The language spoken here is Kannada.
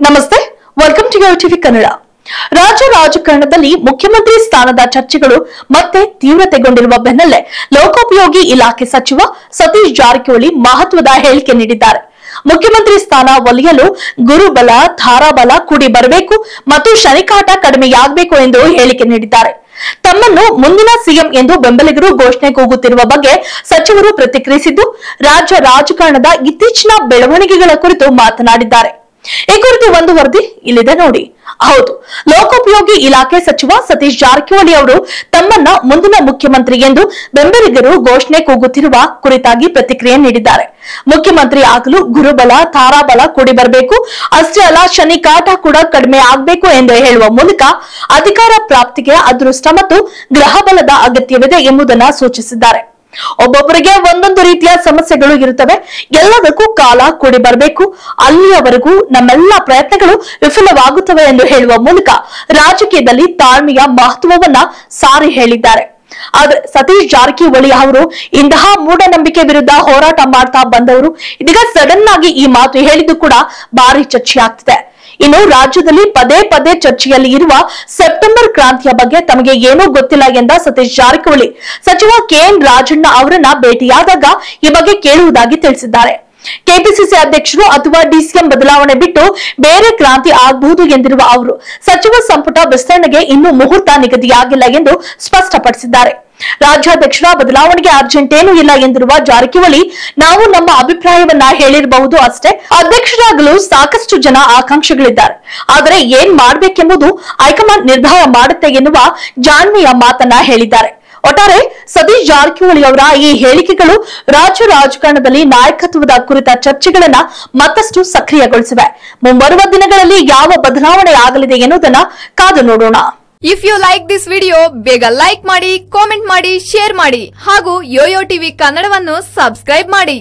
ನಮಸ್ತೆ, welcome to your TV Kannada. ರಾಜ್ಯ ರಾಜಕಾರಣದಲ್ಲಿ ಮುಖ್ಯಮಂತ್ರಿ ಸ್ಥಾನದ ಚರ್ಚೆಗಳು ಮತ್ತೆ ತೀವ್ರತೆಗೊಂಡಿರುವ ಬೆನ್ನಲ್ಲೇ ಲೋಕೋಪಯೋಗಿ ಇಲಾಖೆ ಸಚಿವ ಸತೀಶ್ ಜಾರಕಿಹೊಳಿ ಮಹತ್ವದ ಹೇಳಿಕೆ ನೀಡಿದ್ದಾರೆ. ಮುಖ್ಯಮಂತ್ರಿ ಸ್ಥಾನ ಒಲಿಯಲು ಗುರುಬಲ, ತಾರಾಬಲ ಕೂಡಿ ಬರಬೇಕು ಮತ್ತು ಶನಿಕಾಟ ಕಡಿಮೆಯಾಗಬೇಕು ಎಂದು ಹೇಳಿಕೆ ನೀಡಿದ್ದಾರೆ. ತಮ್ಮನ್ನು ಮುಂದಿನ ಸಿಎಂ ಎಂದು ಬೆಂಬಲಿಗರು ಘೋಷಣೆ ಕೂಗುತ್ತಿರುವ ಬಗ್ಗೆ ಸಚಿವರು ಪ್ರತಿಕ್ರಿಯಿಸಿದ್ದು, ರಾಜ್ಯ ರಾಜಕಾರಣದ ಇತ್ತೀಚಿನ ಬೆಳವಣಿಗೆಗಳ ಕುರಿತು ಮಾತನಾಡಿದ್ದಾರೆ. ಈ ಕುರಿತು ಒಂದು ವರದಿ ಇಲ್ಲಿದೆ ನೋಡಿ. ಹೌದು, ಲೋಕೋಪಯೋಗಿ ಇಲಾಖೆ ಸಚಿವ ಸತೀಶ್ ಜಾರಕಿಹೊಳಿ ಅವರು ತಮ್ಮನ್ನ ಮುಂದಿನ ಮುಖ್ಯಮಂತ್ರಿ ಎಂದು ಬೆಂಬಲಿಗರು ಘೋಷಣೆ ಕೂಗುತ್ತಿರುವ ಕುರಿತಾಗಿ ಪ್ರತಿಕ್ರಿಯೆ ನೀಡಿದ್ದಾರೆ. ಮುಖ್ಯಮಂತ್ರಿ ಆಗಲು ಗುರುಬಲ, ತಾರಾಬಲ ಕೂಡಿ ಬರಬೇಕು, ಅಷ್ಟೇ ಅಲ್ಲ ಶನಿ ಕಾಟ ಕೂಡ ಕಡಿಮೆ ಆಗಬೇಕು ಎಂದು ಹೇಳುವ ಮೂಲಕ ಅಧಿಕಾರ ಪ್ರಾಪ್ತಿಗೆ ಅದೃಷ್ಟ ಮತ್ತು ಗ್ರಹ ಬಲದ ಅಗತ್ಯವಿದೆ ಎಂಬುದನ್ನು ಸೂಚಿಸಿದ್ದಾರೆ. ಒಬ್ಬೊಬ್ಬರಿಗೆ ಒಂದೊಂದು ರೀತಿಯ ಸಮಸ್ಯೆಗಳು ಇರುತ್ತವೆ, ಎಲ್ಲದಕ್ಕೂ ಕಾಲ ಕೂಡಿ ಬರಬೇಕು, ಅಲ್ಲಿಯವರೆಗೂ ನಮ್ಮೆಲ್ಲ ಪ್ರಯತ್ನಗಳು ವಿಫಲವಾಗುತ್ತವೆ ಎಂದು ಹೇಳುವ ಮೂಲಕ ರಾಜಕೀಯದಲ್ಲಿ ತಾಳ್ಮೆಯ ಮಹತ್ವವನ್ನ ಸಾರಿ ಹೇಳಿದ್ದಾರೆ. ಆದ್ರೆ ಸತೀಶ್ ಜಾರಕಿಹೊಳಿ ಅವರು ಇಂತಹ ಮೂಢನಂಬಿಕೆ ವಿರುದ್ಧ ಹೋರಾಟ ಮಾಡ್ತಾ ಬಂದವರು ಇದೀಗ ಸಡನ್ ಆಗಿ ಈ ಮಾತು ಹೇಳಿದ್ದು ಕೂಡ ಭಾರಿ ಚರ್ಚೆಯಾಗ್ತಿದೆ. ಇನ್ನು ರಾಜ್ಯದಲ್ಲಿ ಪದೇ ಪದೇ ಚರ್ಚೆಯಲ್ಲಿ ಇರುವ ಸೆಪ್ಟೆಂಬರ್ ಕ್ರಾಂತಿಯ ಬಗ್ಗೆ ತಮಗೆ ಏನೂ ಗೊತ್ತಿಲ್ಲ ಎಂದ ಸತೀಶ್ ಜಾರಕಿಹೊಳಿ ಸಚಿವ ಕೆಎನ್ ರಾಜಣ್ಣ ಅವರನ್ನ ಭೇಟಿಯಾದಾಗ ಈ ಬಗ್ಗೆ ಕೇಳುವುದಾಗಿ ತಿಳಿಸಿದ್ದಾರೆ. ಕೆಪಿಸಿಸಿ ಅಧ್ಯಕ್ಷರು ಅಥವಾ ಡಿಸಿಎಂ ಬದಲಾವಣೆ ಬಿಟ್ಟು ಬೇರೆ ಕ್ರಾಂತಿ ಆಗಬಹುದು ಎಂದಿರುವ ಅವರು ಸಚಿವ ಸಂಪುಟ ವಿಸ್ತರಣೆಗೆ ಇನ್ನೂ ಮುಹೂರ್ತ ನಿಗದಿಯಾಗಿಲ್ಲ ಎಂದು ಸ್ಪಷ್ಟಪಡಿಸಿದ್ದಾರೆ. ರಾಜ್ಯಾಧ್ಯಕ್ಷರ ಬದಲಾವಣೆಗೆ ಅರ್ಜೆಂಟ್ ಏನೂ ಇಲ್ಲ ಎಂದಿರುವ ಜಾರಕಿಹೊಳಿ, ನಾವು ನಮ್ಮ ಅಭಿಪ್ರಾಯವನ್ನ ಹೇಳಿರಬಹುದು ಅಷ್ಟೇ, ಅಧ್ಯಕ್ಷರಾಗಲು ಸಾಕಷ್ಟು ಜನ ಆಕಾಂಕ್ಷಿಗಳಿದ್ದಾರೆ, ಆದರೆ ಏನ್ ಮಾಡಬೇಕೆಂಬುದು ಹೈಕಮಾಂಡ್ ನಿರ್ಧಾರ ಮಾಡುತ್ತೆ ಎನ್ನುವ ಜಾಣ್ಮೆಯ ಮಾತನ್ನ ಹೇಳಿದ್ದಾರೆ. ಒಟ್ಟಾರೆ ಸತೀಶ್ ಜಾರಕಿಹೊಳಿ ಅವರ ಈ ಹೇಳಿಕೆಗಳು ರಾಜ್ಯ ರಾಜಕಾರಣದಲ್ಲಿ ನಾಯಕತ್ವದ ಕುರಿತ ಚರ್ಚೆಗಳನ್ನ ಮತ್ತಷ್ಟು ಸಕ್ರಿಯಗೊಳಿಸಿವೆ. ಮುಂಬರುವ ದಿನಗಳಲ್ಲಿ ಯಾವ ಬದಲಾವಣೆ ಆಗಲಿದೆ ಎನ್ನುವುದನ್ನ ಕಾದು ನೋಡೋಣ. If you like this video, ಬೇಗ ಲೈಕ್ ಮಾಡಿ, ಕಾಮೆಂಟ್ ಮಾಡಿ, ಶೇರ್ ಮಾಡಿ ಹಾಗೂ ಯೋಯೋ ಟಿವಿ ಕನ್ನಡವನ್ನು ಸಬ್ಸ್ಕ್ರೈಬ್ ಮಾಡಿ.